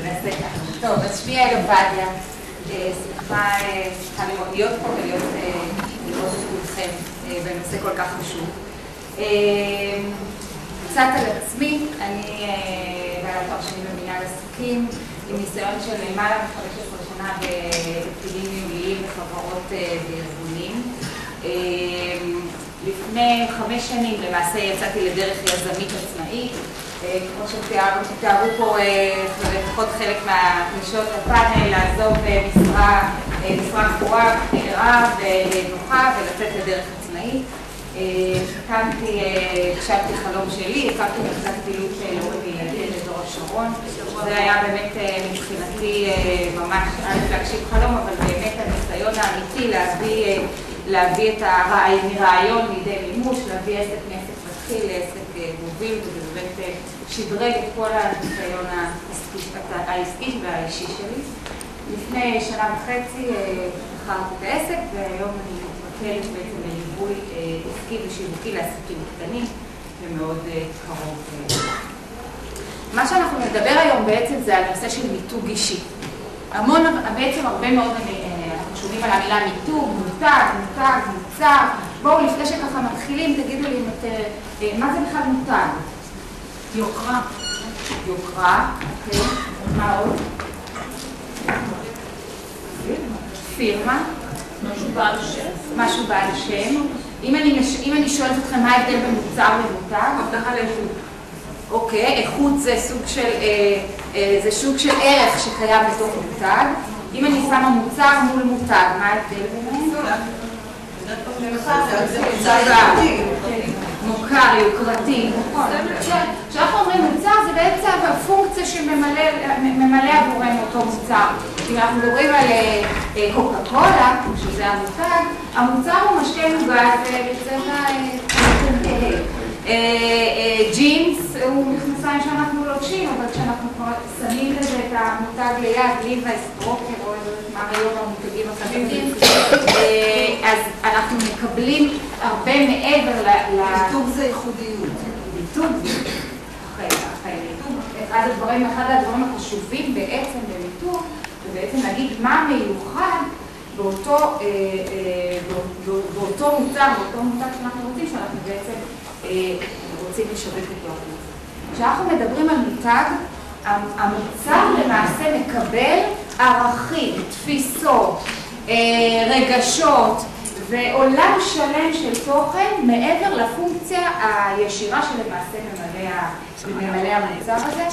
ננסה ככה. טוב, אז שמי יעל עובדיה. שמחה להיות פה ולהיות לראות את כולכם בנושא כל כך חשוב. קצת על עצמי, אני בעלת תואר שני במנהל עסקים, עם ניסיון של למעלה מ-15 שנה בתפקידים ניהוליים בחברות וארגונים. לפני 5 שנים למעשה יצאתי לדרך יזמית עצמאית, כמו שתיארו פה לפחות חלק מהפגישות בפאנל, לעזוב משרה קבועה, מהירה ונוחה ולצאת לדרך עצמאית. הגשמתי חלום שלי, הקמתי מרכז פעילות להורים וילדים באזור השרון. זה היה באמת מבחינתי ממש להגשים חלום, אבל באמת הניסיון האמיתי להביא את הרעיון לידי מימוש, להביא עסק מעסק מתחיל לעסק מוביל, וזה באמת שדרג את כל הניסיון העסקי והאישי שלי. לפני שנה וחצי בחרתי את העסק, והיום אני מתמקדת בעצם לליווי עסקי ושיווקי לעסקים קטנים, ומאוד קרוב. מה שאנחנו נדבר היום בעצם זה על נושא של מיתוג אישי. בעצם הרבה מאוד אנחנו שומעים על המילה מיתוג, מותג, מוצר. בואו לפני שככה מתחילים, תגידו לי מה זה בכלל מותג? יוקרה. יוקרה, אוקיי. מה עוד? פירמה. משהו בעל שם. משהו בעל שם. אם אני שואלת אתכם מה ההבדל בין מוצר ומותג? הבטחה לאיכות. אוקיי, איכות זה סוג של ערך שקיים בתוך מותג. אם אני שמה מוצר מול מותג, מה ההבדל ביניהם? מוכר, יוקרתי, נכון. כשאנחנו אומרים מוצר זה בעצם הפונקציה שממלא עבורנו אותו מוצר. אם אנחנו מדברים על קוקה קולה, שזה המוצר הוא משקה מוגז בצבע ג'ינס הוא מכנסיים שאנחנו לובשים, אבל כשאנחנו שמים לזה את המותג ליד, ליבייס, ברוקר או מה היום המותגים החדשים, אז אנחנו מקבלים הרבה מעבר מיתוג זה ייחודיות. מיתוג זה אחד הדברים החשובים בעצם במיתוג, זה בעצם להגיד מה מיוחד באותו מוצר, באותו מותג שאנחנו רוצים, שאנחנו בעצם רוצים לשווק אותו. כשאנחנו מדברים על מותג, המוצר למעשה מקבל ערכים, תפיסות, רגשות ועולם שלם של תוכן מעבר לפונקציה הישירה שלמעשה ממלא המוצר הזה.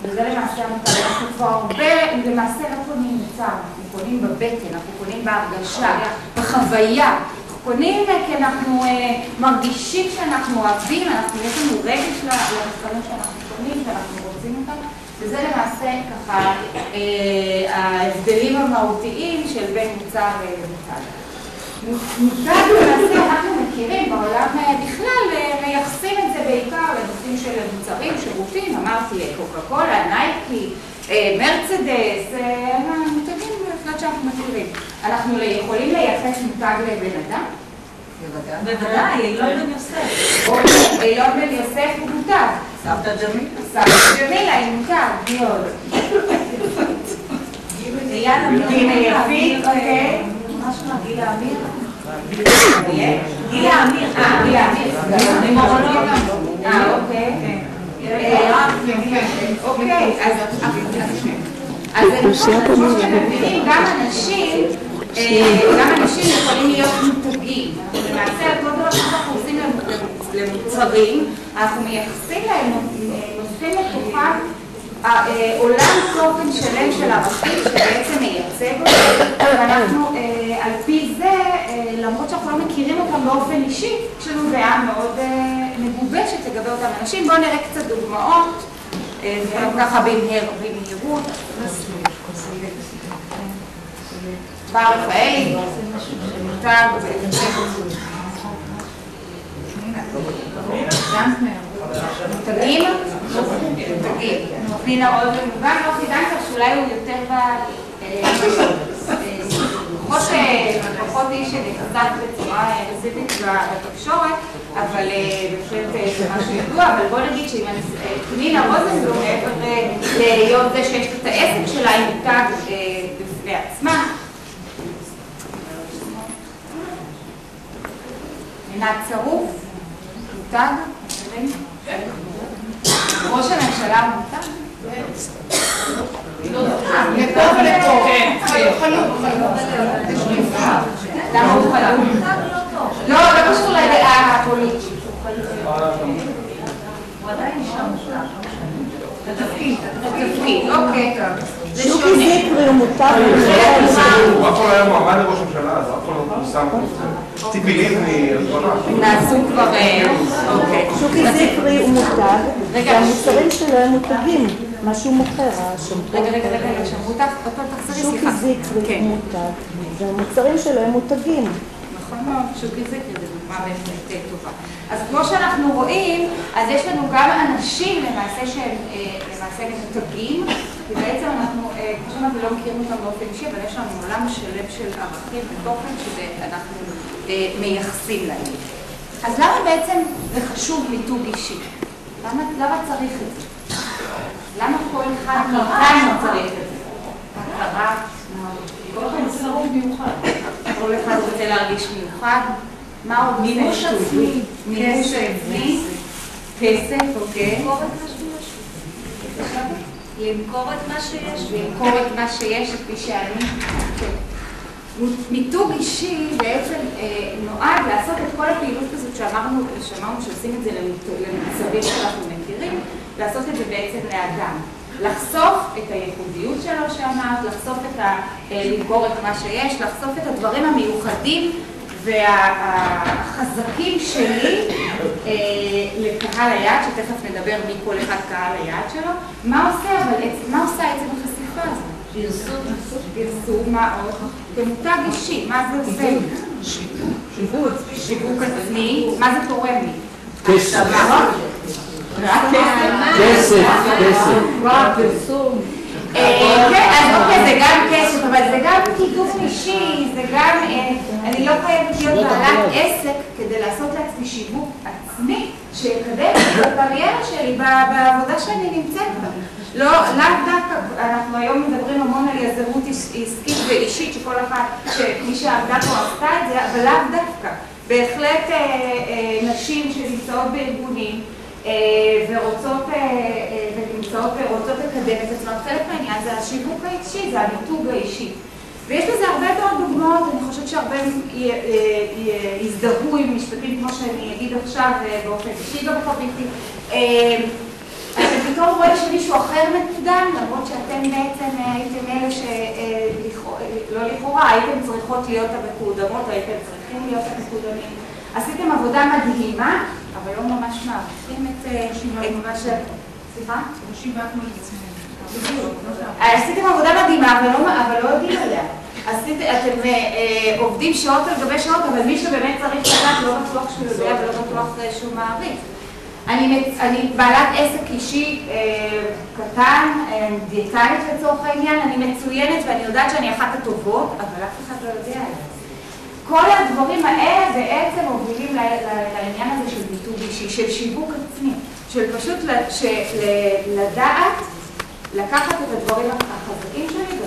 וזה למעשה המוצר. אנחנו כבר הרבה, למעשה לא קונים מוצר, אנחנו קונים בבטן, אנחנו קונים בהרגשה, בחוויה. קונים כי אנחנו מרגישים שאנחנו אוהבים, יש לנו רגש למוצרים שאנחנו קונים, שאנחנו רוצים אותם, וזה למעשה ככה ההבדלים המהותיים של בין מוצר למותג. מותג למעשה אנחנו מכירים בעולם בכלל, מייחסים את זה בעיקר לנושאים של מוצרים, שירותים, אמרתי קוקה קולה, נייקי, מרצדס, מותגים בהחלט שאנחנו מכירים. אנחנו יכולים לייחס מותג לבן אדם? בוודאי, אילון בן יוסף. אילון בן יוסף הוא מותג. סבתא ג'מילה. סבתא ג'מילה היא מותג, מאוד. גילה יפית, אוקיי. מה שמה, גילה אמיר? גילה אמיר. גילה אמיר. אוקיי. אז אני חושבת שמבינים גם אנשים יכולים להיות מותגים. למעשה, כל דבר שאנחנו עושים למוצרים, אנחנו מייחסים להם, נוספים לתוכם עולם תוכן שלם של ערכים שבעצם מייצג אותם, ואנחנו על פי זה, למרות שאנחנו לא מכירים אותם באופן אישי, יש לנו דעה מאוד מגובשת לגבי אותם אנשים. בואו נראה קצת דוגמאות, ככה במהירות. בר רפאלי, מותג, מותגים? מותגים. פנינה עוד ומובן, לא חידנת שאולי הוא יותר פחות איש שנחזק בצורה רסיבית בתקשורת, אבל בהחלט זה משהו ידוע, אבל בוא נגיד שאם פנינה רוזנבלום, מעבר להיות זה שיש את העסק שלה, היא מותג בפני עצמה. עינת צרוף, מותג, ראש הממשלה הוא מותג? לפה ולפה. חלום. למה הוא חלום? לא, לא קשור לדעה הפוליטית. הוא עדיין שם. התפקיד, אוקיי. שוקי זיקרי הוא מותג. הוא אף אחד היה מועמד לראש הממשלה, אז אף אחד לא פורסם. ציפי לבני, נעשו כבר, אוקיי. שוקי זיקרי הוא מותג, והמוצרים שלו הם מותגים. מה שהוא מוכר, השמפו. רגע, שמעו אותך? תחזרי, סליחה. שוקי זיקרי הוא מותג, והמוצרים שלו הם מותגים. נכון מאוד, שוקי זיקרי זה דוגמה באמת טובה. אז כמו שאנחנו רואים, אז יש לנו גם אנשים למעשה שהם מותגים, ובעצם אנחנו, כמו שאנחנו לא מכירים אותם באופן אישי, אבל יש לנו עולם שלם של ערכים ותוכן שאנחנו מייחסים להם. אז למה בעצם זה חשוב מיתוג אישי? למה צריך את זה? למה כל אחד מאיתנו צריך את זה? הכרה, כל אחד סירוב מיוחד. כל אחד רוצה להרגיש מיוחד. מה עוד? מימוש עצמי. מימוש עצמי. כסף, אוקיי. למכור את מה שיש. למכור את מה שיש, כפי שאני. מיתוג אישי בעצם נועד לעשות את כל הפעילות הזאת שאמרנו שעושים את זה למצבים שאנחנו מכירים, לעשות את זה בעצם לאדם. לחשוף את הייחודיות שלו שאמרת, לחשוף למכור את מה שיש, לחשוף את הדברים המיוחדים והחזקים שלי לקהל היעד, שתכף נדבר מי כל אחד קהל היעד שלו. מה עושה עצם החשיפה הזאת? פרסום, מה עוד? במותג אישי, מה זה עושה? שיווק עצמי, מה זה תורם לי? כסף. כסף. פרסום. כן, אז אוקיי, זה גם כסף, אבל זה גם קידום אישי, זה גם, אני לא חייבת להיות בעלת עסק כדי לעשות לעצמי שיווק עצמי שיקדם את הקריירה שלי בעבודה שאני נמצאת בה. לא, לאו דווקא, אנחנו היום מדברים המון על יזמות עסקית ואישית שכל אחד, שמי שעבדה פה עשתה את זה, אבל לאו דווקא. בהחלט נשים שנמצאות בארגונים ורוצות לקדם את עצמם, חלק מהעניין זה השיווק האישי, זה המיתוג האישי. ויש לזה הרבה מאוד דוגמאות, אני חושבת שהרבה יזדהו עם משפטים כמו שאני אגיד עכשיו באופן אישי גם חוויתי. אתם פתאום רואים שמישהו אחר מקודם, למרות שאתם בעצם הייתם אלה שלא לכאורה, הייתם צריכות להיות המקודמות, הייתם צריכים להיות המקודמים. עשיתם עבודה מדהימה, אבל לא ממש מעריכים את מה ש... סליחה? עשיתם עבודה מדהימה, אבל לא יודעים עליה. אתם עובדים שעות על גבי שעות, אבל מי שבאמת צריך לדעת לא בטוח שהוא יודע ולא בטוח שהוא מעריך. אני בעלת עסק אישי קטן, דיאטנית לצורך העניין, אני מצוינת ואני יודעת שאני אחת הטובות, אבל אף אחד לא יודע את זה. כל הדברים האלה בעצם מובילים לעניין הזה של מיתוג אישי, של שיווק עצמי, של פשוט לדעת, לקחת את הדברים החזקים שלי